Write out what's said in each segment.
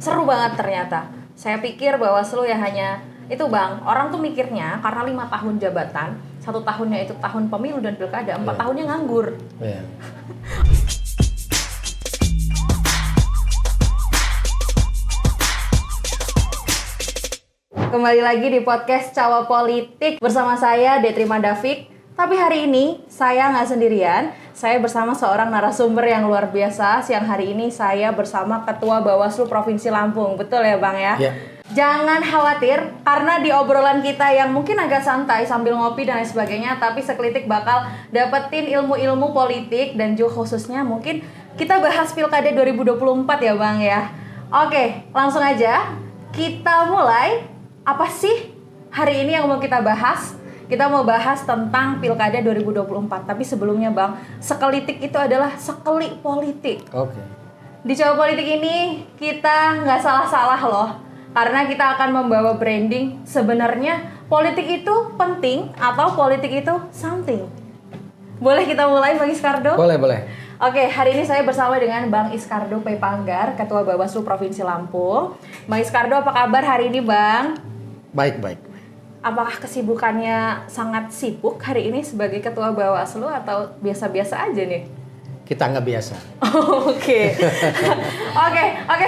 seru banget ternyata. Saya pikir Bawaslu ya hanya itu Bang, orang tuh mikirnya karena 5 tahun jabatan, 1 tahunnya itu tahun pemilu dan pilkada, 4 tahunnya nganggur. Iya. Kembali lagi di podcast Cawa Politik bersama saya Detrima Davik. Tapi hari ini saya nggak sendirian, saya bersama seorang narasumber yang luar biasa. Siang hari ini saya bersama Ketua Bawaslu Provinsi Lampung, betul ya Bang ya? Iya. Jangan khawatir, karena di obrolan kita yang mungkin agak santai sambil ngopi dan lain sebagainya, tapi sekelitik bakal dapetin ilmu-ilmu politik dan juga khususnya mungkin kita bahas Pilkada 2024 ya Bang ya. Oke, langsung aja kita mulai. Apa sih hari ini yang mau kita bahas? Kita mau bahas tentang Pilkada 2024. Tapi sebelumnya Bang, sekelitik itu adalah sekelik politik. Oke. Di Cawa Politik ini kita nggak salah-salah loh. Karena kita akan membawa branding sebenarnya politik itu penting atau politik itu something. Boleh kita mulai Bang Iskardo? Boleh. Oke, hari ini saya bersama dengan Bang Iskardo P. Panggar, Ketua Bawaslu Provinsi Lampung. Bang Iskardo, apa kabar hari ini Bang? Baik. Apakah kesibukannya sangat sibuk hari ini sebagai Ketua Bawaslu atau biasa-biasa aja nih? Kita nggak biasa. Oke,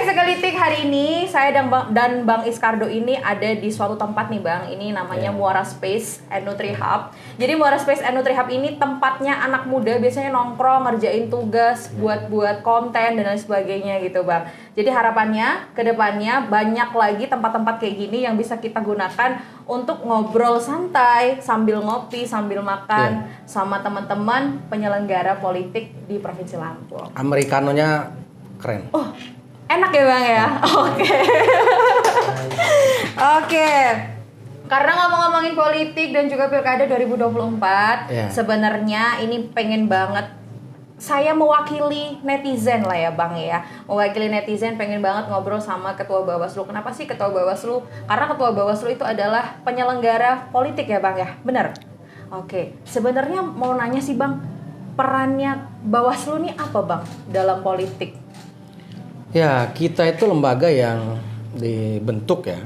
sekelitik hari ini saya dan Bang Iskardo ini ada di suatu tempat nih Bang. Ini namanya Muara Space and Nutri Hub. Jadi Muara Space and Nutri Hub ini tempatnya anak muda biasanya nongkrong, ngerjain tugas, buat konten dan lain sebagainya gitu Bang. Jadi harapannya ke depannya banyak lagi tempat-tempat kayak gini yang bisa kita gunakan untuk ngobrol santai sambil ngopi, sambil makan sama teman-teman penyelenggara politik di Provinsi Lampung. Americanonya keren. Oh, enak ya Bang ya? Oke. Karena ngomongin politik dan juga Pilkada 2024, sebenarnya ini pengen banget saya mewakili netizen lah ya Bang ya. Mewakili netizen pengen banget ngobrol sama Ketua Bawaslu. Kenapa sih Ketua Bawaslu? Karena Ketua Bawaslu itu adalah penyelenggara politik ya Bang ya? Benar? Oke. Sebenarnya mau nanya sih Bang, perannya Bawaslu ini apa Bang dalam politik? Ya, kita itu lembaga yang dibentuk ya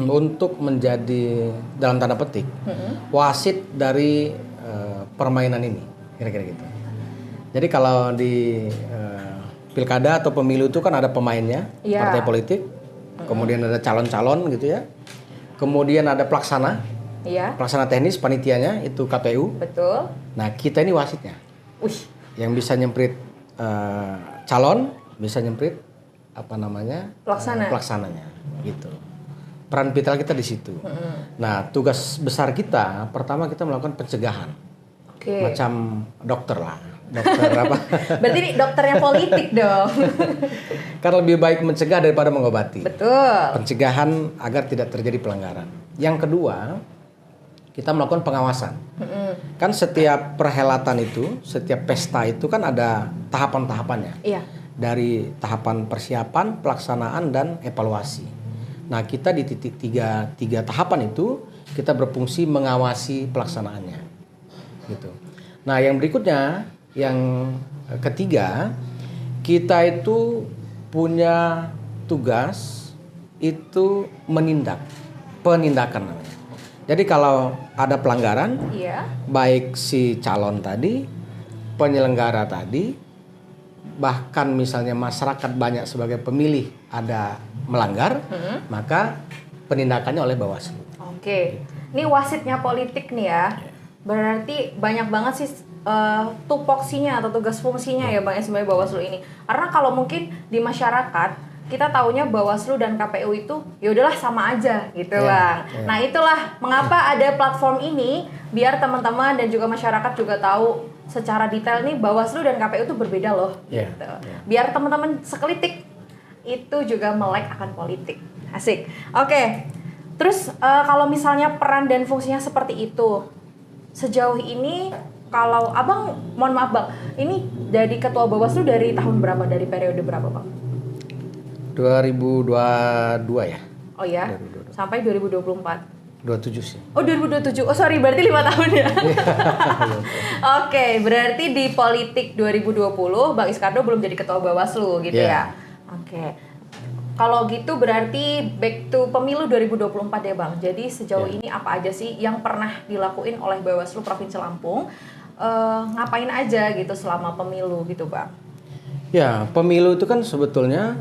untuk menjadi dalam tanda petik wasit dari permainan ini, kira-kira gitu. Jadi kalau di pilkada atau pemilu itu kan ada pemainnya, partai politik, kemudian ada calon-calon gitu ya, kemudian ada pelaksana teknis, panitianya itu KPU. Betul. Nah kita ini wasitnya, yang bisa nyemprit calon, bisa nyemprit pelaksananya, gitu. Peran vital kita di situ. Nah tugas besar kita, pertama kita melakukan pencegahan, macam dokter lah. Dokter apa? Berarti ini dokternya politik dong. Karena lebih baik mencegah daripada mengobati. Betul. Pencegahan agar tidak terjadi pelanggaran. Yang kedua, kita melakukan pengawasan. Kan setiap perhelatan itu, setiap pesta itu kan ada tahapan-tahapannya. Iya. Dari tahapan persiapan, pelaksanaan, dan evaluasi. Nah, kita di titik tiga tahapan itu kita berfungsi mengawasi pelaksanaannya. Gitu. Nah, yang berikutnya, yang ketiga, kita itu punya tugas itu penindakan namanya. Jadi kalau ada pelanggaran, baik si calon tadi, penyelenggara tadi, bahkan misalnya masyarakat banyak sebagai pemilih ada melanggar, maka penindakannya oleh Bawaslu. Oke, ini wasitnya politik nih ya. Berarti banyak banget sih tupoksinya atau tugas fungsinya ya Bang sebenarnya Bawaslu ini. Karena kalau mungkin di masyarakat kita taunya Bawaslu dan KPU itu ya udahlah sama aja gitu Bang. Nah, itulah mengapa ada platform ini biar teman-teman dan juga masyarakat juga tahu secara detail nih Bawaslu dan KPU itu berbeda loh gitu. Biar teman-teman sekelitik itu juga melek akan politik. Asik. Oke. Terus kalau misalnya peran dan fungsinya seperti itu, sejauh ini kalau Abang, mohon maaf Bang, ini dari Ketua Bawaslu dari tahun berapa? Dari periode berapa Bang? 2022 ya. Oh ya, 2022. Sampai 2024. 27 sih. Oh 2027, oh sorry berarti 5 tahun ya. Oke, berarti di politik 2020 Bang Iskardo belum jadi Ketua Bawaslu gitu ya. Oke. Kalau gitu berarti back to pemilu 2024 ya Bang. Jadi sejauh Ya. ini apa aja sih yang pernah dilakuin oleh Bawaslu Provinsi Lampung? Ngapain aja gitu selama pemilu gitu Bang? Ya, pemilu itu kan sebetulnya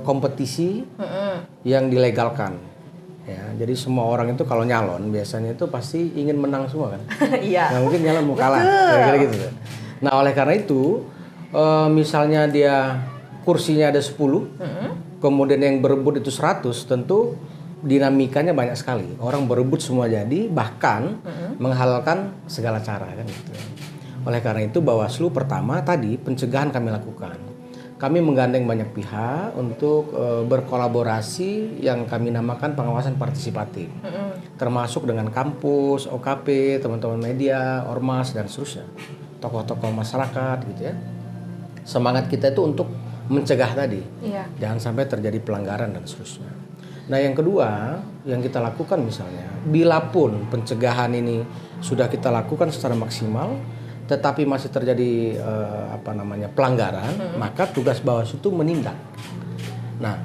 kompetisi yang dilegalkan. Ya, jadi semua orang itu kalau nyalon biasanya itu pasti ingin menang semua kan. Iya. Nggak mungkin nyalon mau kalah, kira-kira gitu. Nah, oleh karena itu, misalnya dia kursinya ada 10, kemudian yang berebut itu 100, tentu dinamikanya banyak sekali. Orang berebut semua jadi, bahkan menghalalkan segala cara kan gitu. Oleh karena itu Bawaslu pertama tadi pencegahan kami lakukan. Kami menggandeng banyak pihak untuk berkolaborasi yang kami namakan pengawasan partisipatif. Termasuk dengan kampus, OKP, teman-teman media, ormas dan seterusnya. Tokoh-tokoh masyarakat gitu ya. Semangat kita itu untuk mencegah tadi. Iya. Jangan sampai terjadi pelanggaran dan seterusnya. Nah, yang kedua yang kita lakukan misalnya, bila pun pencegahan ini sudah kita lakukan secara maksimal, tetapi masih terjadi pelanggaran, maka tugas Bawaslu itu menindak. Nah,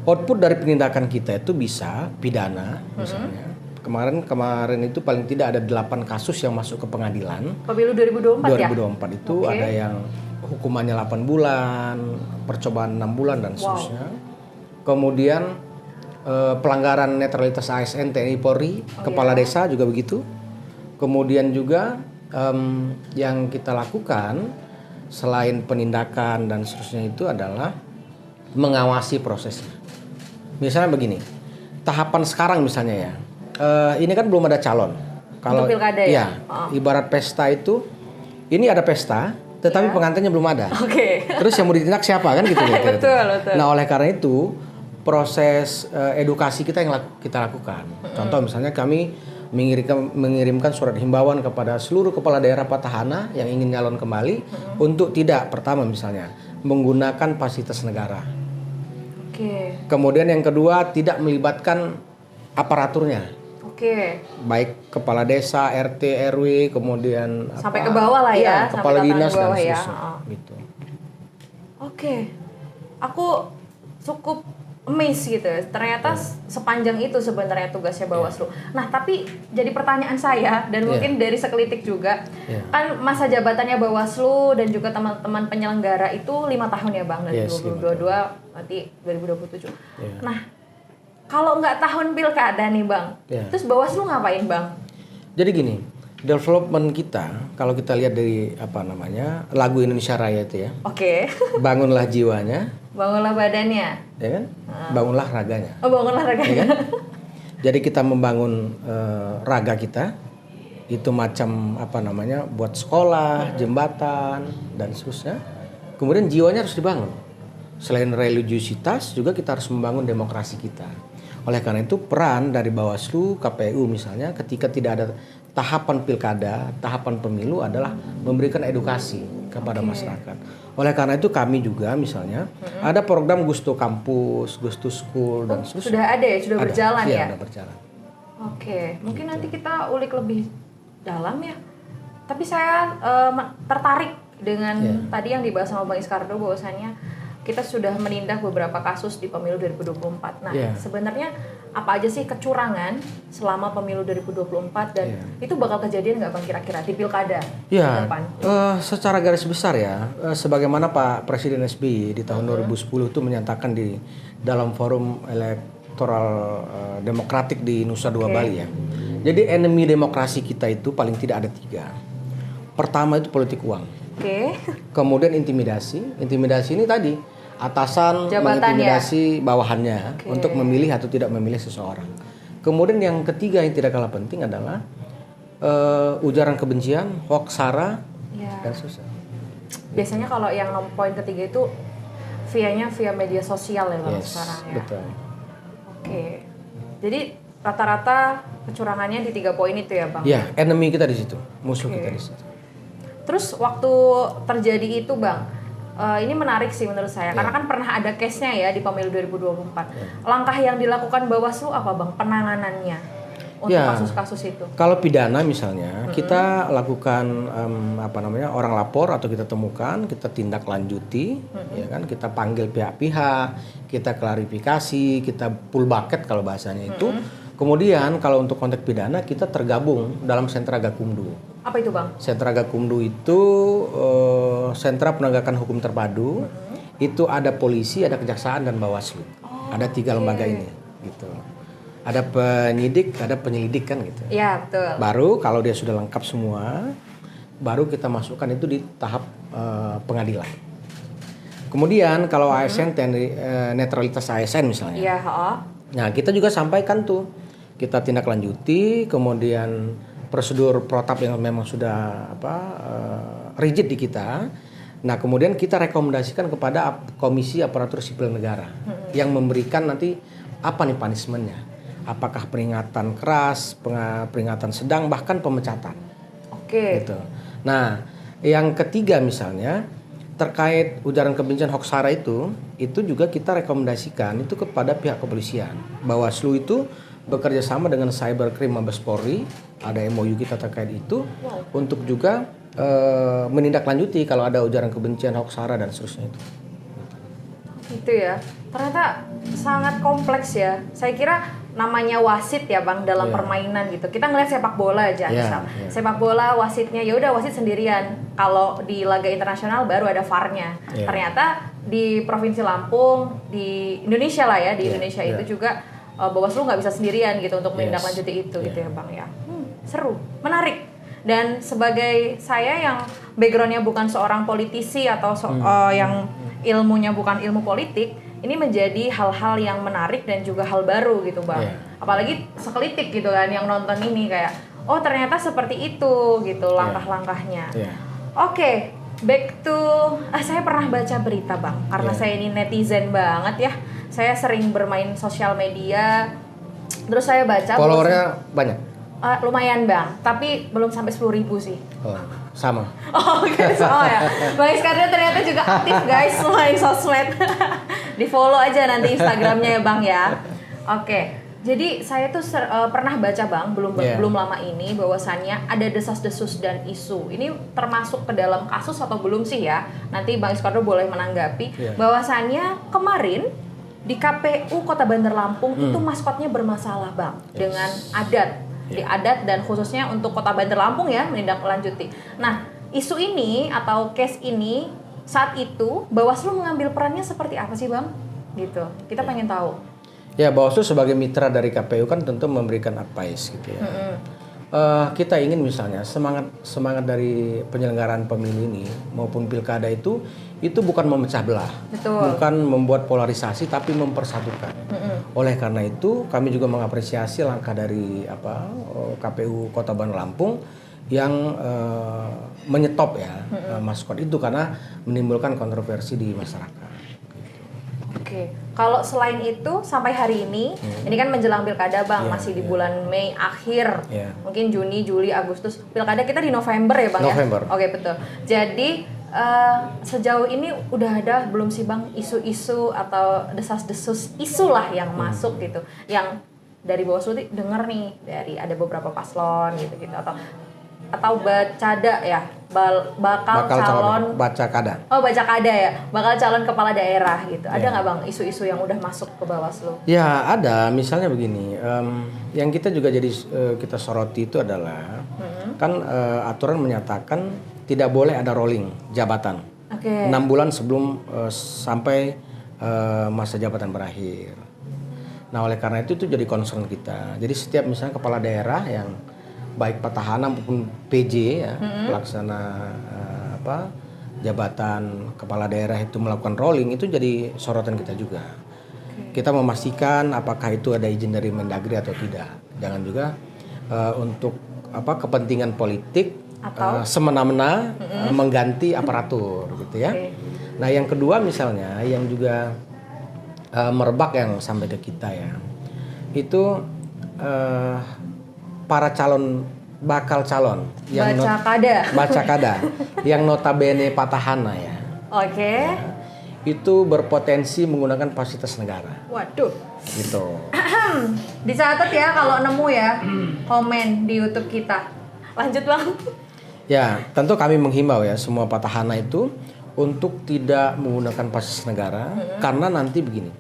output dari penindakan kita itu bisa pidana misalnya. Kemarin itu paling tidak ada 8 kasus yang masuk ke pengadilan. Pemilu 2024 ya? 2024 itu ada yang hukumannya 8 bulan, percobaan 6 bulan dan seterusnya. Kemudian pelanggaran netralitas ASN, TNI, Polri, kepala desa juga begitu. Kemudian juga yang kita lakukan selain penindakan dan seterusnya itu adalah mengawasi prosesnya. Misalnya begini, tahapan sekarang misalnya ya, ini kan belum ada calon. Kalau untuk pilkada ya? Ibarat pesta itu, ini ada pesta, tetapi pengantinnya belum ada. Oke. Terus yang mau ditindak siapa kan gitu. Betul. Nah, oleh karena itu proses edukasi kita yang kita lakukan. Contoh misalnya kami mengirimkan surat himbauan kepada seluruh kepala daerah petahana yang ingin nyalon kembali untuk tidak, pertama misalnya menggunakan fasilitas negara. Oke. Kemudian yang kedua tidak melibatkan aparaturnya. Oke. Baik kepala desa, RT, RW, kemudian sampai ke bawah lah ya, kepala sampai dinas dan bawah ya. seterusnya. Gitu. Oke. Aku cukup amazed gitu. Ternyata sepanjang itu sebenarnya tugasnya Bawaslu. Nah, tapi jadi pertanyaan saya dan mungkin dari sekelitik juga, kan masa jabatannya Bawaslu dan juga teman-teman penyelenggara itu 5 tahun ya Bang, dari 2022 nanti 2027. Nah, kalau nggak tahun pilkada nih Bang, terus Bawaslu ngapain Bang? Jadi gini, development kita kalau kita lihat dari lagu Indonesia Raya itu ya. Oke. Bangunlah jiwanya, bangunlah badannya, ya kan? Bangunlah raganya. Oh, bangunlah raganya. Ya kan? Jadi kita membangun raga kita itu macam buat sekolah, jembatan dan seterusnya. Kemudian jiwanya harus dibangun. Selain religiusitas juga kita harus membangun demokrasi kita. Oleh karena itu peran dari Bawaslu, KPU misalnya ketika tidak ada tahapan pilkada, tahapan pemilu adalah memberikan edukasi kepada masyarakat. Oleh karena itu kami juga misalnya ada program Gusto Kampus, Gusto School dan seterusnya. Sudah ada ya, sudah berjalan ya? Sudah berjalan. Oke, mungkin nanti kita ulik lebih dalam ya. Tapi saya tertarik dengan tadi yang dibahas sama Bang Iskardo bahwasannya kita sudah menindak beberapa kasus di pemilu 2024. Nah, sebenarnya apa aja sih kecurangan selama pemilu 2024 dan itu bakal kejadian nggak Bang kira-kira di pilkada ke depan? Secara garis besar ya, sebagaimana Pak Presiden SBY di tahun 2010 itu menyatakan di dalam forum elektoral demokratik di Nusa Dua Bali ya. Jadi enemy demokrasi kita itu paling tidak ada 3. Pertama itu politik uang. Kemudian intimidasi. Intimidasi ini tadi atasan mengintimidasi bawahannya untuk memilih atau tidak memilih seseorang. Kemudian yang ketiga yang tidak kalah penting adalah ujaran kebencian, hoax, sara, dan seterusnya. Biasanya kalau yang poin ketiga itu via media sosial ya Bang sekarang ya. Betul. Oke. Jadi rata-rata kecurangannya di 3 poin itu ya Bang? Ya, enemy kita di situ, musuh kita di situ. Terus waktu terjadi itu Bang, ini menarik sih menurut saya karena kan pernah ada case-nya ya di pemilu 2024. Langkah yang dilakukan Bawaslu apa Bang penanganannya? untuk kasus-kasus itu? Kalau pidana misalnya, kita lakukan orang lapor atau kita temukan, kita tindak lanjuti, ya kan, kita panggil pihak-pihak, kita klarifikasi, kita pull bucket kalau bahasanya itu. Kemudian kalau untuk konteks pidana kita tergabung dalam sentra Gakumdu. Apa itu, Bang? Sentra Gakumdu itu sentra penegakan hukum terpadu. Itu ada polisi, ada kejaksaan dan Bawaslu. Ada 3 lembaga ini, gitu. Ada penyidik, ada penyelidik kan gitu. Iya, betul. Baru kalau dia sudah lengkap semua, baru kita masukkan itu di tahap pengadilan. Kemudian kalau ASN, netralitas ASN misalnya. Iya, Nah, kita juga sampaikan tuh, kita tindak lanjuti, kemudian prosedur protap yang memang sudah rigid di kita. Nah, kemudian kita rekomendasikan kepada Komisi Aparatur Sipil Negara yang memberikan nanti apa nih punishment-nya. Apakah peringatan keras, peringatan sedang, bahkan pemecatan. Oke. Gitu. Nah, yang ketiga misalnya terkait ujaran kebencian hoax sara itu juga kita rekomendasikan itu kepada pihak kepolisian. Bawaslu itu bekerja sama dengan Cybercrime Mabes Polri, ada MOU kita terkait itu untuk juga menindaklanjuti kalau ada ujaran kebencian hoax sara dan seterusnya itu. Itu ya. Ternyata sangat kompleks ya. Saya kira namanya wasit ya, Bang, dalam permainan gitu. Kita ngeliat sepak bola aja misal. Sepak bola wasitnya ya udah wasit sendirian. Kalau di laga internasional baru ada VAR-nya. Ternyata di Provinsi Lampung, di Indonesia lah ya, di Indonesia itu juga Bawaslu nggak bisa sendirian gitu untuk menindaklanjuti itu gitu ya, Bang ya. Seru, menarik. Dan sebagai saya yang backgroundnya bukan seorang politisi atau yang ilmunya bukan ilmu politik, ini menjadi hal-hal yang menarik dan juga hal baru gitu, Bang. Apalagi sekelitik gitu kan yang nonton ini kayak, oh ternyata seperti itu gitu langkah-langkahnya. Oke, back to saya pernah baca berita, Bang, karena saya ini netizen banget ya. Saya sering bermain sosial media. Terus saya baca followernya banyak. Lumayan, Bang, tapi belum sampai 10.000 sih. Oh, sama. Oke, sama ya. Bang Iskandar ternyata juga aktif, guys, main sosmed. Di follow aja nanti Instagramnya ya, Bang ya. Oke, jadi saya tuh pernah baca, Bang, belum lama ini bahwasannya ada desas-desus dan isu. Ini termasuk ke dalam kasus atau belum sih ya? Nanti Bang Iskandar boleh menanggapi. Bahwasannya kemarin di KPU Kota Bandar Lampung itu maskotnya bermasalah, Bang, dengan adat. Di adat dan khususnya untuk Kota Bandar Lampung ya menindaklanjuti. Nah, isu ini atau case ini saat itu Bawaslu mengambil perannya seperti apa sih, Bang? Gitu. Kita pengen tahu. Ya, Bawaslu sebagai mitra dari KPU kan tentu memberikan advice gitu ya. Kita ingin misalnya semangat dari penyelenggaraan pemilu ini maupun pilkada itu bukan memecah belah, bukan membuat polarisasi, tapi mempersatukan. Oleh karena itu kami juga mengapresiasi langkah dari KPU Kota Bandar Lampung yang menyetop ya maskot itu karena menimbulkan kontroversi di masyarakat. Oke, kalau selain itu sampai hari ini kan menjelang pilkada, Bang, masih di bulan Mei akhir, mungkin Juni, Juli, Agustus. Pilkada kita di November ya, Bang? November. Ya? Oke, betul. Jadi sejauh ini udah ada belum sih, Bang, isu-isu atau desas-desus isu lah yang masuk gitu, yang dari Bawaslu denger nih dari ada beberapa paslon gitu atau bacada ya, bakal calon bacakada. Oh, bacakada ya, bakal calon kepala daerah gitu. Ada nggak, Bang, isu-isu yang udah masuk ke Bawaslu? Ya ada, misalnya begini, yang kita juga jadi kita soroti itu adalah kan aturan menyatakan tidak boleh ada rolling jabatan 6 bulan sebelum sampai masa jabatan berakhir. Nah, oleh karena itu jadi concern kita. Jadi setiap misalnya kepala daerah yang baik petahana maupun PJ ya, pelaksana jabatan kepala daerah itu melakukan rolling, itu jadi sorotan kita juga. Kita memastikan apakah itu ada izin dari Mendagri atau tidak. Jangan juga untuk kepentingan politik atau semena-mena mengganti aparatur gitu ya. Nah, yang kedua misalnya yang juga merebak yang sampai ke kita ya, itu para bakal calon yang bacakada yang notabene petahana ya. Oke. Itu berpotensi menggunakan fasilitas negara. Waduh. gitu. Dicatat ya kalau nemu ya komen di YouTube kita. Lanjut Bang. Ya, tentu kami menghimbau ya semua petahana itu untuk tidak menggunakan fasilitas negara karena nanti begini.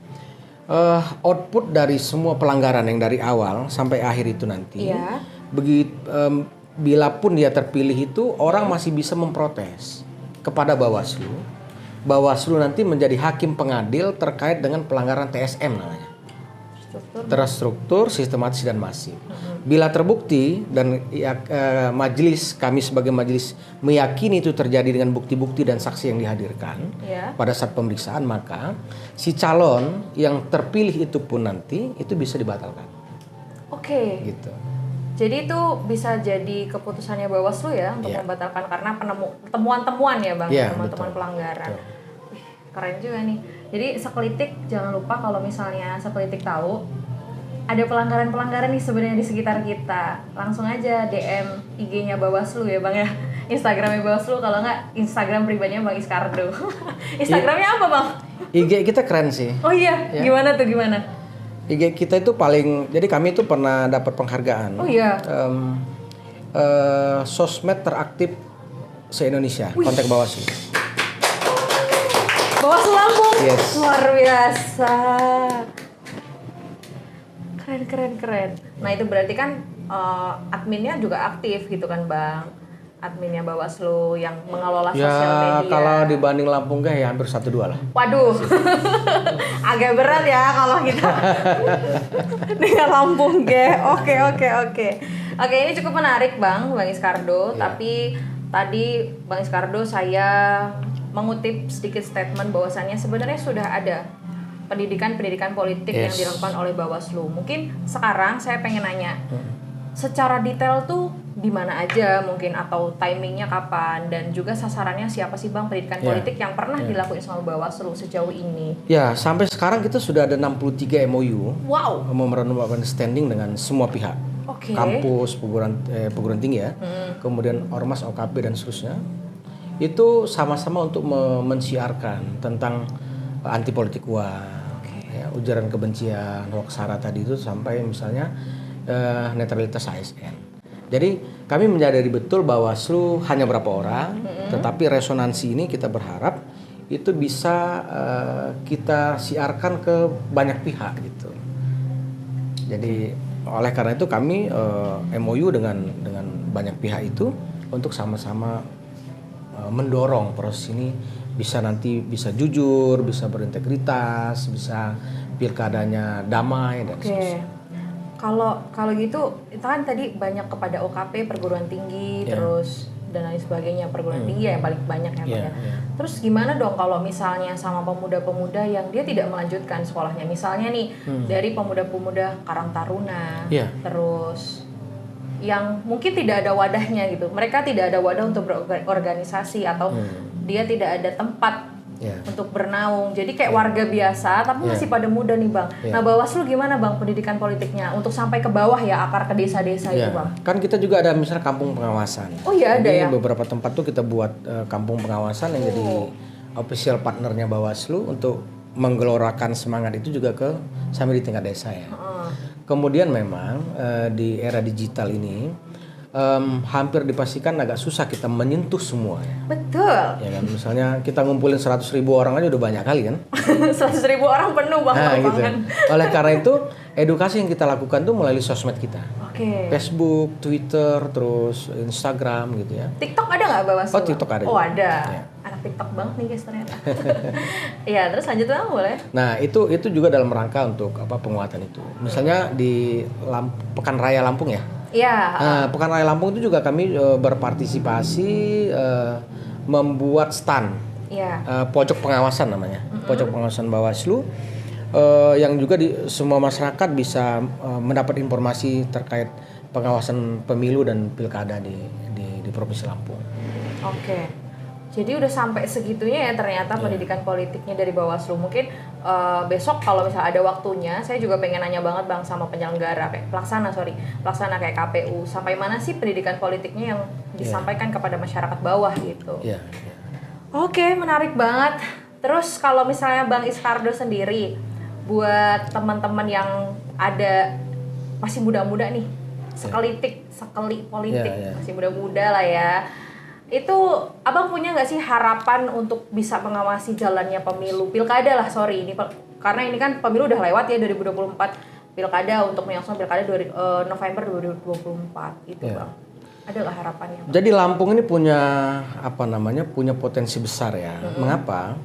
Output dari semua pelanggaran yang dari awal sampai akhir itu nanti, Iya. begitu bila pun dia terpilih itu orang masih bisa memprotes kepada Bawaslu. Bawaslu nanti menjadi hakim pengadil terkait dengan pelanggaran TSM namanya. Terstruktur, sistematis dan masif. Bila terbukti dan majelis, kami sebagai majelis meyakini itu terjadi dengan bukti-bukti dan saksi yang dihadirkan pada saat pemeriksaan, maka si calon yang terpilih itu pun nanti itu bisa dibatalkan. Oke. Gitu. Jadi itu bisa jadi keputusannya Bawaslu ya untuk membatalkan karena temuan-temuan ya Bang, temuan-temuan pelanggaran. Wih, keren juga nih. Jadi sekelitik jangan lupa kalau misalnya sekelitik tahu ada pelanggaran-pelanggaran nih sebenarnya di sekitar kita. Langsung aja DM IG-nya Bawaslu ya Bang ya. Instagramnya Bawaslu, kalau nggak Instagram pribadinya Bang Iskardo. Instagramnya apa Bang? IG kita keren sih. Oh iya, gimana tuh gimana? IG kita itu paling, jadi kami itu pernah dapat penghargaan. Oh iya. Sosmed teraktif se-Indonesia, kontak Bawaslu. Bawaslu Lampung. Yes. Luar biasa. Keren. Nah itu berarti kan adminnya juga aktif gitu kan Bang. Adminnya Bawaslu yang mengelola sosial media. Ya kalau dibanding Lampung ya hampir 1-2 lah. Waduh, agak berat ya kalau kita dengan Lampung ge. Oke. Oke, ini cukup menarik Bang Iskardo. Tapi tadi Bang Iskardo saya mengutip sedikit statement bahwasannya sebenarnya sudah ada pendidikan politik yang dilakukan oleh Bawaslu. Mungkin sekarang saya pengen nanya, secara detail tuh di mana aja mungkin atau timingnya kapan dan juga sasarannya siapa sih Bang pendidikan politik yang pernah dilakukan sama Bawaslu sejauh ini? Ya, sampai sekarang kita sudah ada 63 MOU. Wow. Memorandum of understanding dengan semua pihak. Oke. Kampus, perguruan tinggi ya. Kemudian ormas, OKP dan seterusnya. Itu sama-sama untuk mensiarkan tentang anti politik uang. Ya, ujaran kebencian, hoax sara tadi itu sampai misalnya netralitas ASN. Jadi kami menyadari betul Bawaslu hanya berapa orang, tetapi resonansi ini kita berharap itu bisa kita siarkan ke banyak pihak gitu. Jadi oleh karena itu kami MOU dengan banyak pihak itu untuk sama-sama mendorong proses ini bisa jujur, bisa berintegritas, bisa pilkadanya damai dan seterusnya. Kalau gitu, itu kan tadi banyak kepada OKP, perguruan tinggi, terus dan lain sebagainya, perguruan tinggi yang paling banyak ya. Terus gimana dong kalau misalnya sama pemuda-pemuda yang dia tidak melanjutkan sekolahnya, misalnya nih dari pemuda-pemuda Karang Taruna, terus yang mungkin tidak ada wadahnya gitu, mereka tidak ada wadah untuk berorganisasi atau dia tidak ada tempat untuk bernaung, jadi kayak warga biasa tapi masih pada muda nih Bang. Nah Bawaslu gimana Bang pendidikan politiknya untuk sampai ke bawah ya, akar ke desa-desa itu Bang? Kan kita juga ada misalnya kampung pengawasan. Oh iya, ada ya? Beberapa tempat tuh kita buat kampung pengawasan yang jadi official partnernya Bawaslu untuk menggelorakan semangat itu juga sampai di tingkat desa ya. Kemudian memang di era digital ini hampir dipastikan agak susah kita menyentuh semua ya. Betul. Ya kan, misalnya kita ngumpulin 100.000 orang aja udah banyak kali kan. 100.000 orang penuh Bang. Nah, gitu. Oleh karena itu edukasi yang kita lakukan tuh melalui sosmed kita. Facebook, Twitter, terus Instagram gitu ya. TikTok ada nggak Bawaslu? Oh TikTok ada. Oh ada. Anak TikTok banget nih guys ternyata. Iya terus lanjut Bang boleh. Nah itu juga dalam rangka untuk penguatan itu. Misalnya di Pekan Raya Lampung ya. Iya. Nah, Pekan Raya Lampung itu juga kami berpartisipasi membuat stand. Pojok pengawasan namanya. Pojok pengawasan Bawaslu. Yang juga semua masyarakat bisa mendapat informasi terkait pengawasan pemilu dan pilkada di Provinsi Lampung. Oke. Jadi udah sampai segitunya ya ternyata pendidikan politiknya dari Bawaslu. Mungkin besok kalau misalnya ada waktunya, saya juga pengen nanya banget Bang sama penyelenggara kayak pelaksana kayak KPU. Sampai mana sih pendidikan politiknya yang disampaikan kepada masyarakat bawah gitu. Oke, menarik banget. Terus kalau misalnya Bang Iskardo sendiri buat teman-teman yang ada masih muda-muda nih, sekeli politik, masih muda-muda lah ya. Itu abang punya nggak sih harapan untuk bisa mengawasi jalannya pemilu pilkada lah, ini karena ini kan pemilu udah lewat ya 2024, pilkada untuk menyongsong pilkada November 2024 itu bang. Ada nggak harapannya? Jadi Lampung ini punya punya potensi besar ya. Mengapa?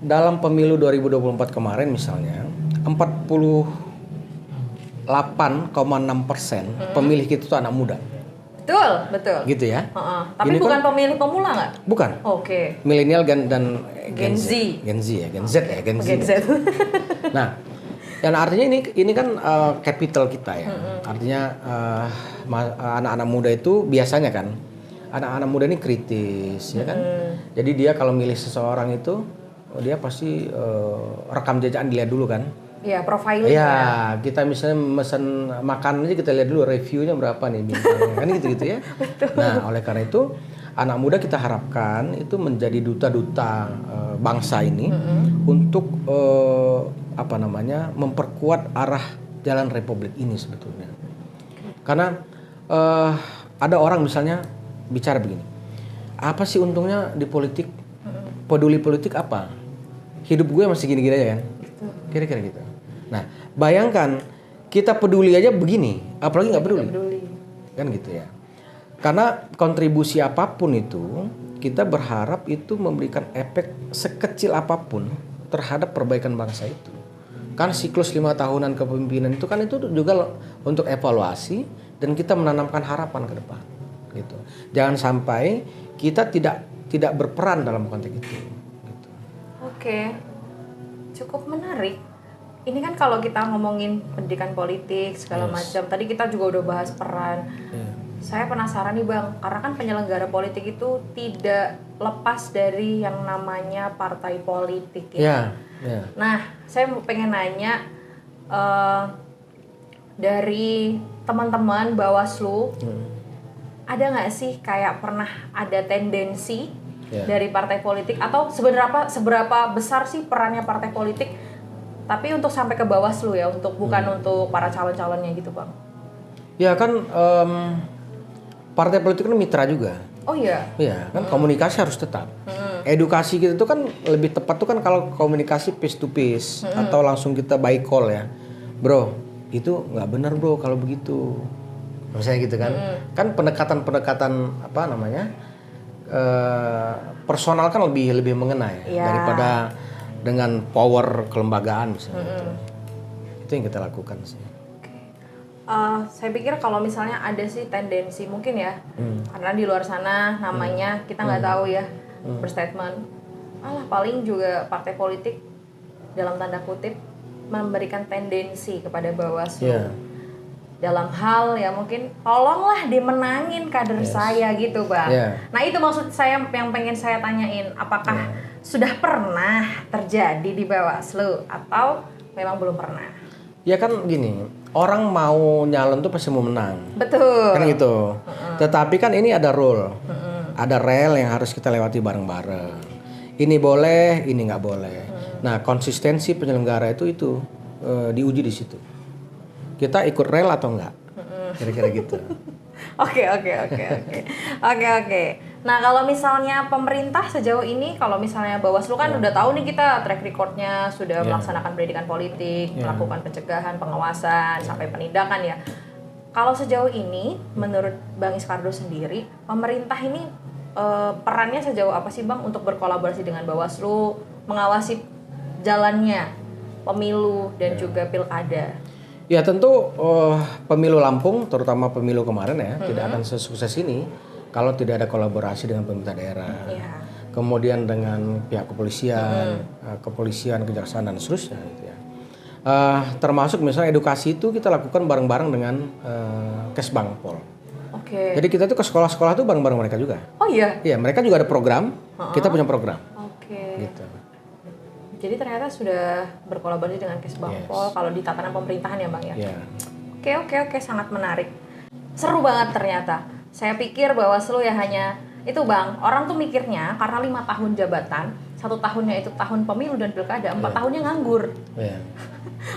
Dalam pemilu 2024 kemarin misalnya 48,6% pemilih kita itu anak muda. Betul. Gitu ya. Tapi ini bukan pemilih pemula nggak? Bukan. Oke. Milenial dan Gen Z. Gen Z. Nah, dan artinya ini kan capital kita ya. Artinya anak-anak muda itu biasanya kan, anak-anak muda ini kritis ya kan. Jadi dia kalau milih seseorang itu dia pasti rekam jejaknya dilihat dulu kan. Iya, profilnya. Iya, kita misalnya mesen makan aja kita lihat dulu reviewnya berapa nih bintangnya kan gitu ya. Nah, oleh karena itu anak muda kita harapkan itu menjadi duta-duta bangsa ini untuk memperkuat arah jalan republik ini sebetulnya. Karena ada orang misalnya bicara begini, apa sih untungnya di politik? Peduli politik apa? Hidup gue masih gini-gini aja kan? Kira-kira gitu. Nah, bayangkan kita peduli aja begini, apalagi nggak peduli. Kan gitu ya. Karena kontribusi apapun itu, kita berharap itu memberikan efek sekecil apapun terhadap perbaikan bangsa itu. Kan siklus 5 tahunan kepemimpinan itu kan itu juga untuk evaluasi dan kita menanamkan harapan ke depan. Gitu. Jangan sampai kita tidak berperan dalam konteks itu. Gitu. Oke, cukup menarik. Ini kan kalau kita ngomongin pendidikan politik segala macam, tadi kita juga udah bahas peran. Saya penasaran nih bang, karena kan penyelenggara politik itu tidak lepas dari yang namanya partai politik ya. Nah, saya pengen nanya dari teman-teman Bawaslu, ada nggak sih kayak pernah ada tendensi dari partai politik atau seberapa besar sih perannya partai politik? Tapi untuk sampai ke Bawaslu ya, bukan untuk para calon-calonnya gitu bang. Ya kan partai politik kan mitra juga. Oh iya. Iya kan komunikasi harus tetap. Edukasi kita itu kan lebih tepat tuh kan kalau komunikasi face to face atau langsung kita by call ya, bro. Itu nggak benar bro kalau begitu. Misalnya gitu kan. Kan pendekatan personal kan lebih mengena ya daripada dengan power kelembagaan misalnya. Itu yang kita lakukan sih. Saya pikir kalau misalnya ada sih tendensi mungkin ya, karena di luar sana namanya kita nggak tahu ya, berstatement, paling juga partai politik dalam tanda kutip memberikan tendensi kepada Bawaslu dalam hal ya mungkin tolonglah dimenangin kader saya gitu bang. Nah itu maksud saya yang pengen saya tanyain, apakah sudah pernah terjadi di Bawaslu atau memang belum pernah? Ya kan gini, orang mau nyalon tuh pasti mau menang. Betul. Kan gitu. Tetapi kan ini ada rule, ada rel yang harus kita lewati bareng-bareng. Ini boleh, ini nggak boleh. Nah konsistensi penyelenggara itu diuji di situ. Kita ikut rel atau enggak? Kira-kira gitu. Oke. Nah kalau misalnya pemerintah sejauh ini, kalau misalnya Bawaslu kan udah tahu nih kita track recordnya sudah melaksanakan pendidikan politik, melakukan pencegahan, pengawasan, sampai penindakan ya. Kalau sejauh ini, menurut Bang Iskardo sendiri, pemerintah ini perannya sejauh apa sih Bang untuk berkolaborasi dengan Bawaslu, mengawasi jalannya pemilu dan juga pilkada? Ya tentu pemilu Lampung, terutama pemilu kemarin ya, tidak akan sesukses ini kalau tidak ada kolaborasi dengan pemerintah daerah, kemudian dengan pihak kepolisian, kejaksaan dan seterusnya. Gitu ya. Termasuk misalnya edukasi itu kita lakukan bareng-bareng dengan Kesbangpol. Jadi kita tuh ke sekolah-sekolah tuh bareng-bareng mereka juga. Oh iya? Iya, mereka juga ada program, kita punya program. Gitu. Jadi ternyata sudah berkolaborasi dengan Kesbangpol kalau di tatanan pemerintahan ya Bang ya? Oke, sangat menarik. Seru banget ternyata. Saya pikir Bawaslu ya hanya itu Bang, orang tuh mikirnya karena 5 tahun jabatan, 1 tahunnya itu tahun pemilu dan pilkada, 4 tahunnya nganggur.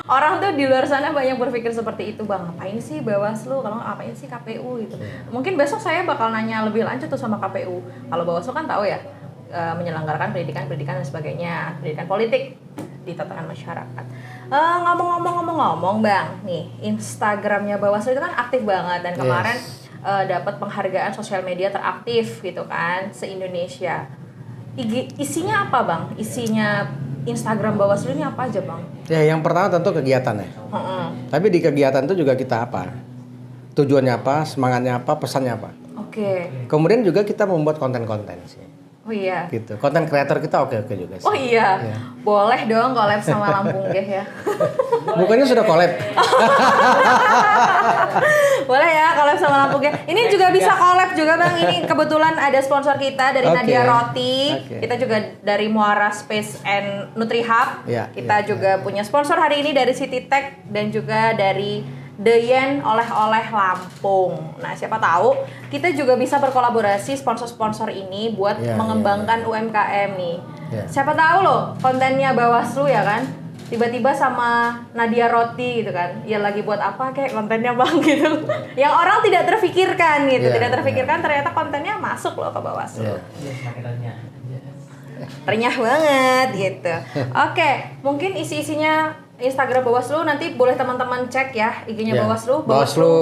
Orang tuh di luar sana banyak berpikir seperti itu, Bang. Ngapain sih Bawaslu? Kalau ngapain sih KPU gitu. Mungkin besok saya bakal nanya lebih lanjut tuh sama KPU. Kalau Bawaslu kan tahu ya, menyelenggarakan pendidikan dan sebagainya, pendidikan politik di tatanan masyarakat. Ngomong-ngomong, Bang, nih Instagramnya Bawaslu itu kan aktif banget dan kemarin dapat penghargaan sosial media teraktif gitu kan se-Indonesia. Isinya apa, Bang? Isinya Instagram Bawaslu ini apa aja, Bang? Ya, yang pertama tentu kegiatan ya. Tapi di kegiatan itu juga kita apa? Tujuannya apa, semangatnya apa, pesannya apa. Oke. Kemudian juga kita membuat konten-konten sih. Oh iya. Gitu. Konten kreator kita oke juga sih. Oh iya. Boleh dong collab sama Lampung Geh ya. Bukannya sudah collab. Boleh ya collab sama Lampung Geh. Ini juga bisa collab juga, Bang. Ini kebetulan ada sponsor kita dari Nadia Roti. Kita juga dari Muara Space and Nutri Hub. Kita juga punya sponsor hari ini dari City Tech dan juga dari Deyen oleh-oleh Lampung. Nah, siapa tahu kita juga bisa berkolaborasi sponsor-sponsor ini buat mengembangkan UMKM nih. Siapa tahu loh kontennya Bawaslu ya kan, tiba-tiba sama Nadia Roti gitu kan. Ya lagi buat apa kayak kontennya, Bang, gitu. Yang orang tidak terfikirkan gitu, tidak terfikirkan ternyata kontennya masuk loh ke Bawaslu. Renyah banget gitu. Oke, mungkin isi-isinya Instagram Bawaslu nanti boleh teman-teman cek ya IG-nya Bawaslu. Bawaslu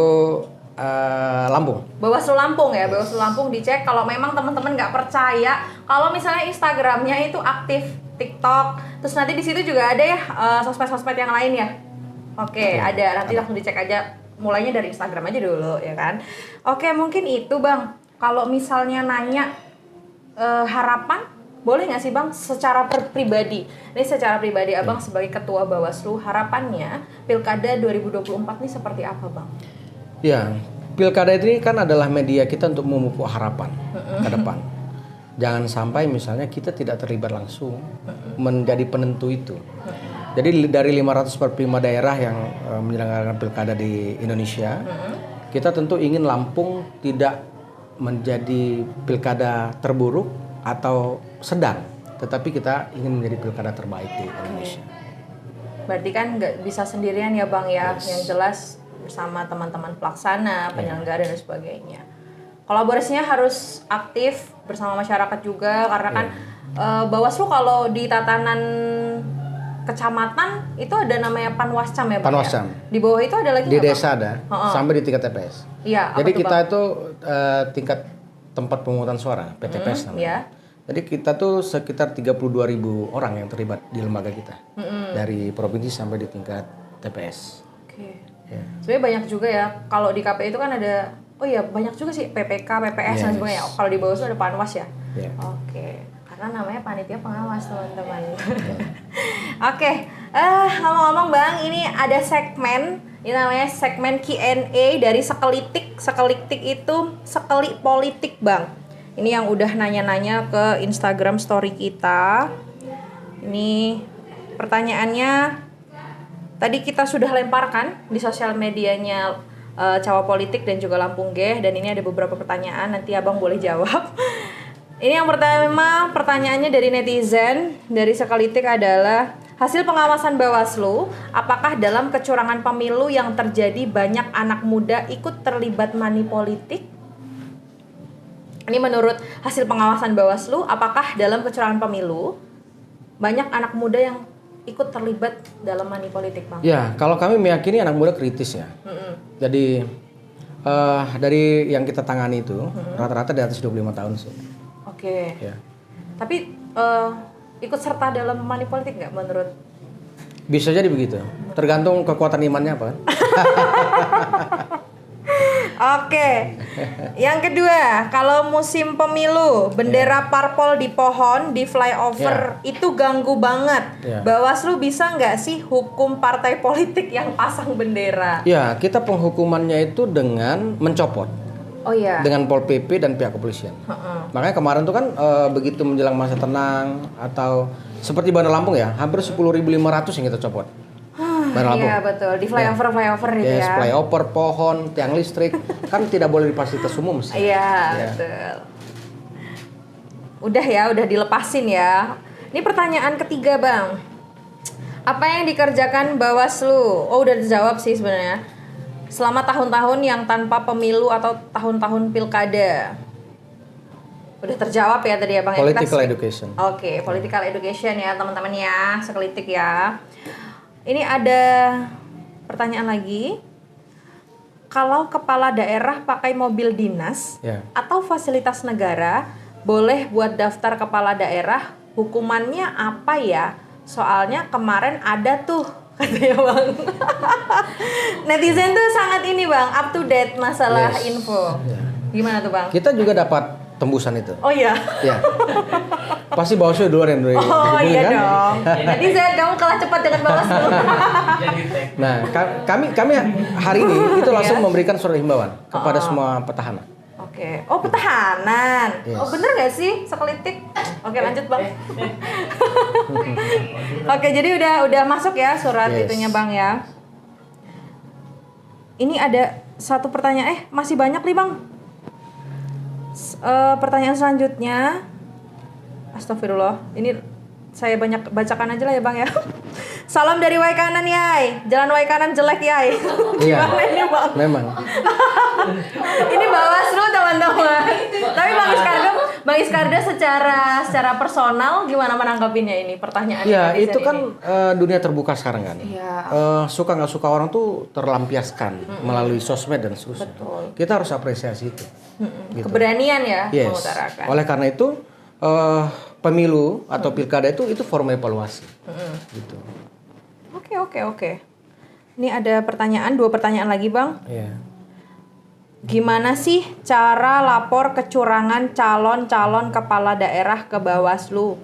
Lampung. Bawaslu Lampung ya, Bawaslu Lampung dicek. Kalau memang teman-teman nggak percaya, kalau misalnya Instagramnya itu aktif TikTok, terus nanti di situ juga ada ya sosmed-sosmed yang lain ya. Oke, ada. Nanti langsung dicek aja. Mulainya dari Instagram aja dulu ya kan. Oke, mungkin itu, Bang. Kalau misalnya nanya harapan, boleh nggak sih, Bang, secara pribadi? Ini secara pribadi Abang sebagai Ketua Bawaslu, harapannya Pilkada 2024 ini seperti apa, Bang? Ya, Pilkada ini kan adalah media kita untuk memupuk harapan ke depan. Jangan sampai misalnya kita tidak terlibat langsung menjadi penentu itu. Jadi dari 545 daerah yang menyelenggarakan Pilkada di Indonesia, kita tentu ingin Lampung tidak menjadi Pilkada terburuk atau sedang, tetapi kita ingin menjadi pilkada terbaik di Indonesia. Berarti kan nggak bisa sendirian ya, Bang ya, yang jelas bersama teman-teman pelaksana, penyelenggara dan sebagainya. Kolaborasinya harus aktif bersama masyarakat juga, karena kan Bawaslu kalau di tatanan kecamatan itu ada namanya Panwascam ya, Bang. Panwascam. Ya? Di bawah itu ada lagi di desa ada, sampai di tingkat TPS. Iya. Jadi kita itu tingkat tempat pemungutan suara, PTPS namanya. Ya. Jadi kita tuh sekitar 32.000 orang yang terlibat di lembaga kita. Dari provinsi sampai di tingkat TPS. Oke. Sebenarnya banyak juga ya. Kalau di KPI itu kan ada, oh iya banyak juga sih PPK, PPS dan sebagainya. Kalau di Bawaslu ada Panwas ya. Oke. Karena namanya panitia pengawas, teman-teman. Oke. Ngomong-ngomong, Bang, ini ada segmen. Ini namanya segmen Q&A dari Sekelitik. Sekelitik itu sekelik politik, Bang. Ini yang udah nanya-nanya ke Instagram story kita. Ini pertanyaannya tadi kita sudah lemparkan di sosial medianya Cawa Politik dan juga Lampung Geh. Dan ini ada beberapa pertanyaan, nanti Abang boleh jawab. Ini yang pertama, pertanyaannya dari netizen, dari Sekelitik adalah, hasil pengawasan Bawaslu, apakah dalam kecurangan pemilu yang terjadi banyak anak muda ikut terlibat money politik? Ini menurut hasil pengawasan Bawaslu, apakah dalam kecurangan pemilu banyak anak muda yang ikut terlibat dalam money politik, Bang? Ya, kalau kami meyakini anak muda kritis ya. Jadi dari yang kita tangani itu rata-rata di atas 25 tahun sih. Oke. Ya. Tapi ikut serta dalam money politik nggak menurut? Bisa jadi begitu. Tergantung kekuatan imannya apa kan. Oke. Yang kedua, kalau musim pemilu, bendera parpol di pohon, di flyover itu ganggu banget. Bawaslu bisa nggak sih hukum partai politik yang pasang bendera? Ya, kita penghukumannya itu dengan mencopot. Oh iya. Dengan Pol PP dan pihak kepolisian. Makanya kemarin tuh kan begitu menjelang masa tenang atau seperti Bandar Lampung ya, hampir 10.500 yang kita copot. Iya betul, di flyover gitu ya. Flyover, pohon, tiang listrik, kan tidak boleh di fasilitas umum sih. Iya, betul. Udah dilepasin ya. Ini pertanyaan ketiga, Bang. Apa yang dikerjakan Bawaslu? Oh, udah dijawab sih sebenarnya. Selama tahun-tahun yang tanpa pemilu atau tahun-tahun pilkada. Udah terjawab ya tadi ya Bang. Political education. Oke, political education ya teman-teman ya, sekelitik ya. Ini ada pertanyaan lagi. Kalau kepala daerah pakai mobil dinas atau fasilitas negara, boleh buat daftar kepala daerah, hukumannya apa ya? Soalnya kemarin ada tuh katanya Bang. Netizen tuh sangat ini Bang, up to date masalah info. Gimana tuh Bang? Kita juga dapat tembusan itu. Oh iya. Iya. Pasti Bawaslu duluan yang dulu. Oh iya kan? Dong. Netizen kamu kalah cepat dengan Bawaslu. Nah, kami hari ini itu langsung memberikan surat himbauan kepada semua petahana. Oke. Oh, petahanan. Yes. Oh, bener gak sih sekelitik? Oke, lanjut Bang. Oke, jadi udah masuk ya surat itunya Bang ya. Ini ada satu pertanyaan, masih banyak nih Bang. Pertanyaan selanjutnya. Astagfirullah. Ini saya banyak bacakan aja lah ya Bang ya. Salam dari Waikanan Yai. Jalan Waikanan jelek Yai. Iya. Gimana ini Bang? Memang. Ini Bawaslu teman-teman. Tapi Bang Iskardo secara personal gimana menanggapinya ini pertanyaan? Iya, itu kan dunia terbuka sekarang kan. Iya. Suka nggak suka orang tuh terlampiaskan melalui sosmed dan seterusnya. Betul. Kita harus apresiasi itu. Gitu. Keberanian ya mengutarakan. Oleh karena itu pemilu atau pilkada itu form evaluasi. Gitu. Oke. Ini ada dua pertanyaan lagi Bang. Iya. Gimana sih cara lapor kecurangan calon-calon kepala daerah ke Bawaslu?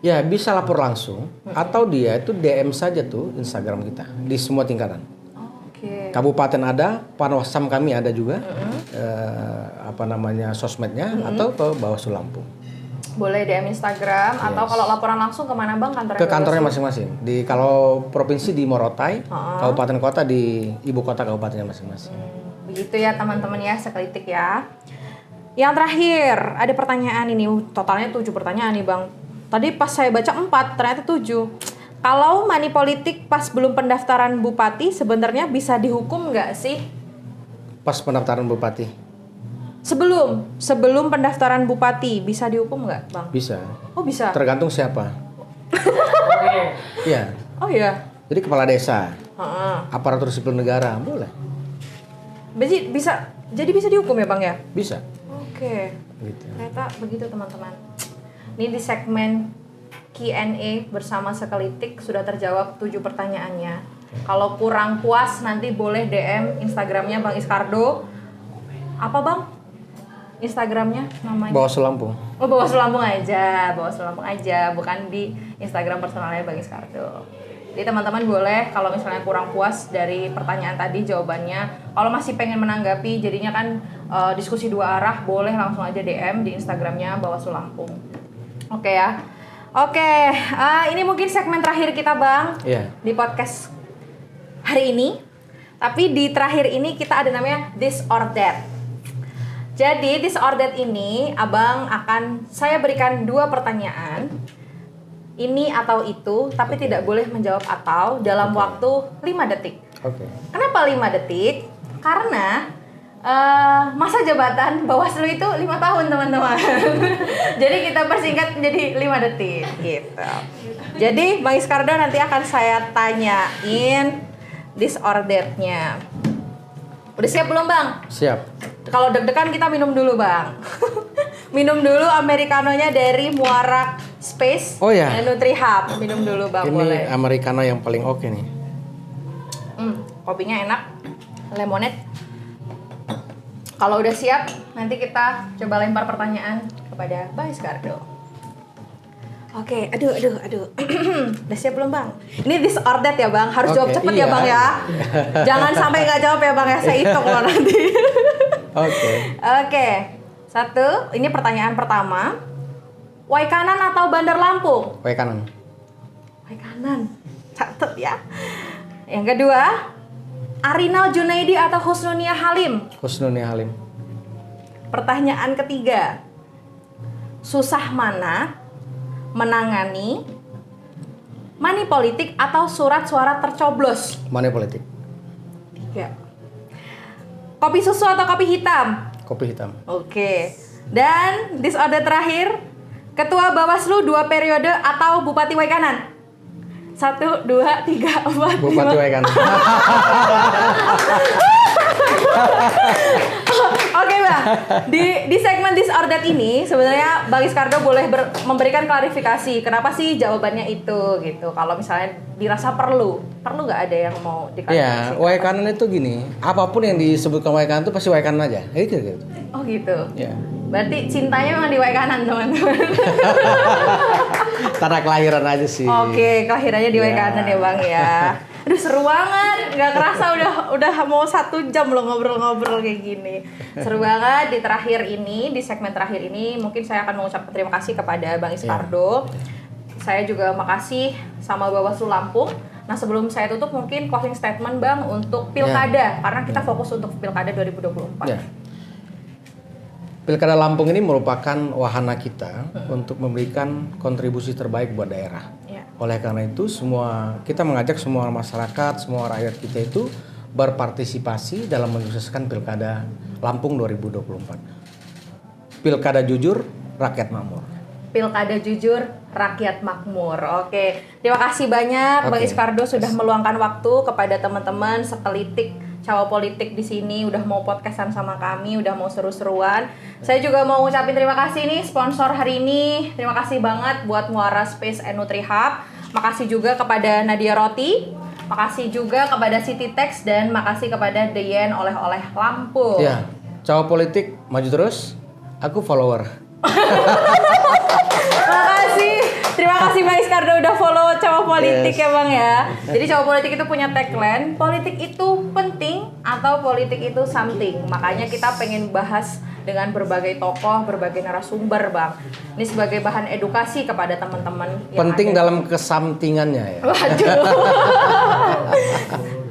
Ya bisa lapor langsung atau dia itu DM saja tuh Instagram kita di semua tingkatan. Oke. Kabupaten ada, Panwasam kami ada juga, sosmednya atau ke Bawaslu Lampung. Boleh DM Instagram atau kalau laporan langsung kemana Bang kantornya? Ke kantornya masing-masing. Kalau provinsi di Morotai, kabupaten kota di ibu kota kabupatennya masing-masing. Begitu ya teman-teman ya, sekelitik ya. Yang terakhir, ada pertanyaan ini, totalnya 7 pertanyaan nih Bang. Tadi pas saya baca 4, ternyata 7. Kalau money politik pas belum pendaftaran bupati, sebenarnya bisa dihukum nggak sih? Pas pendaftaran bupati? Sebelum pendaftaran bupati, bisa dihukum nggak Bang? Bisa. Oh bisa? Tergantung siapa. Iya. Oh iya? Jadi kepala desa, aparatur sipil negara, boleh. Jadi bisa dihukum ya Bang ya? Bisa. Oke. Gitu. Ternyata begitu teman-teman. Ini di segmen Q&A bersama sekelitik sudah terjawab 7 pertanyaannya. Kalau kurang puas nanti boleh DM Instagramnya Bang Iskardo. Apa Bang? Instagramnya namanya? Bawaslu Lampung. Oh Bawaslu Lampung aja, bukan di Instagram personalnya Bang Iskardo. Jadi teman-teman boleh kalau misalnya kurang puas dari pertanyaan tadi jawabannya, kalau masih pengen menanggapi jadinya kan diskusi 2 arah, boleh langsung aja DM di Instagramnya Bawaslu Lampung. Oke ya. Oke, ini mungkin segmen terakhir kita Bang di podcast hari ini. Tapi di terakhir ini kita ada namanya This or That. Jadi This or That ini Abang saya berikan 2 pertanyaan. Ini atau itu, tapi tidak boleh menjawab atau dalam waktu 5 detik. Kenapa 5 detik? Karena masa jabatan Bawaslu itu 5 tahun teman-teman. Jadi kita persingkat menjadi 5 detik gitu. Jadi Bang Iskardo nanti akan saya tanyain This or That-nya. Udah siap belum Bang? Siap. Kalau deg-degan kita minum dulu Bang. Minum dulu americanonya dari Muara Space dan NutriHub. Minum dulu Bang, ini boleh. Ini americano yang paling oke nih. Kopinya enak. Lemonade. Kalau udah siap, nanti kita coba lempar pertanyaan kepada Bang Iskardo. Oke, aduh. Udah siap belum Bang? Ini This or That ya Bang, harus jawab cepet ya Bang ya. Jangan sampai nggak jawab ya Bang ya, saya hitung loh nanti. Oke. 1, ini pertanyaan pertama. Waikanan atau Bandar Lampung? Waikanan. Catet ya. Yang kedua, Arinal Junaidi atau Husnunia Halim? Husnunia Halim. Pertanyaan ketiga, susah mana menangani money politik atau surat suara tercoblos? Money politik. Ya. Kopi susu atau kopi hitam? Kopi hitam. Oke. Dan disorder terakhir, Ketua Bawaslu 2 periode atau Bupati Waikanan? 1, 2, 3, 4, 5. Bupati Waikanan. Oke Bang, di segmen Disordered ini sebenarnya Bang Iskardo boleh memberikan klarifikasi kenapa sih jawabannya itu gitu. Kalau misalnya dirasa perlu nggak ada yang mau diklarifikasi? Ya, Waikanan itu gini, apapun yang disebutkan Waikanan itu pasti Waikanan aja. Gitu. Oh gitu. Ya. Berarti cintanya memang di Waikanan teman-teman. Tanah kelahiran aja sih. Oke, kelahirannya di Ya. Waikanan ya Bang ya. Aduh seru banget, nggak kerasa udah mau 1 jam loh ngobrol-ngobrol kayak gini. Seru banget di segmen terakhir ini mungkin saya akan mengucapkan terima kasih kepada Bang Iskardo. Saya juga makasih sama Bawaslu Lampung. Nah sebelum saya tutup mungkin closing statement Bang untuk Pilkada, karena kita fokus untuk Pilkada 2024. Ya. Pilkada Lampung ini merupakan wahana kita untuk memberikan kontribusi terbaik buat daerah. Ya. Oleh karena itu kita mengajak semua masyarakat, semua rakyat kita itu berpartisipasi dalam menyukseskan Pilkada Lampung 2024. Pilkada jujur, rakyat makmur. Pilkada jujur, rakyat makmur. Oke, terima kasih banyak Bang Iskardo sudah meluangkan waktu kepada teman-teman sekelitik Cawa Politik di sini, udah mau podcastan sama kami, udah mau seru-seruan. Saya juga mau ngucapin terima kasih nih sponsor hari ini. Terima kasih banget buat Muara Space and Nutri Hub. Makasih juga kepada Nadia Roti. Makasih juga kepada Cititex dan makasih kepada Deyen oleh-oleh Lampung. Ya, Cawa Politik maju terus. Aku follower. Terima kasih Bang Iskardo udah follow Cawa Politik ya Bang ya. Jadi Cawa Politik itu punya tagline, politik itu penting atau politik itu something. Makanya kita pengen bahas dengan berbagai tokoh, berbagai narasumber Bang. Ini sebagai bahan edukasi kepada teman-teman yang Penting ada. dalam kesampingannya ya. Waduh.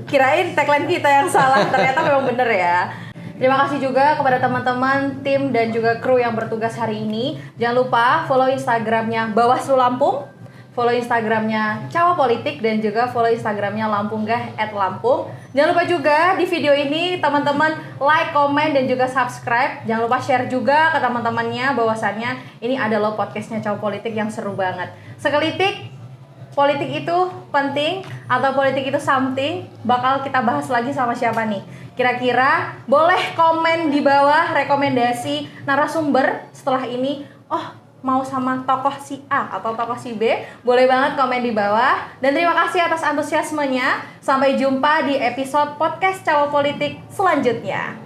Kirain tagline kita yang salah, ternyata memang bener ya. Terima kasih juga kepada teman-teman, tim dan juga kru yang bertugas hari ini. Jangan lupa follow Instagramnya Bawaslu Lampung, follow Instagramnya Cawa Politik dan juga follow Instagramnya Lampungah @Lampung. Jangan lupa juga di video ini teman-teman like, komen dan juga subscribe. Jangan lupa share juga ke teman-temannya bahwasannya ini adalah podcastnya Cawa Politik yang seru banget. Sekelitik politik itu penting atau politik itu something, bakal kita bahas lagi sama siapa nih? Kira-kira boleh komen di bawah rekomendasi narasumber setelah ini. Oh, mau sama tokoh si A atau tokoh si B? Boleh banget komen di bawah. Dan terima kasih atas antusiasmenya. Sampai jumpa di episode podcast Cawa Politik selanjutnya.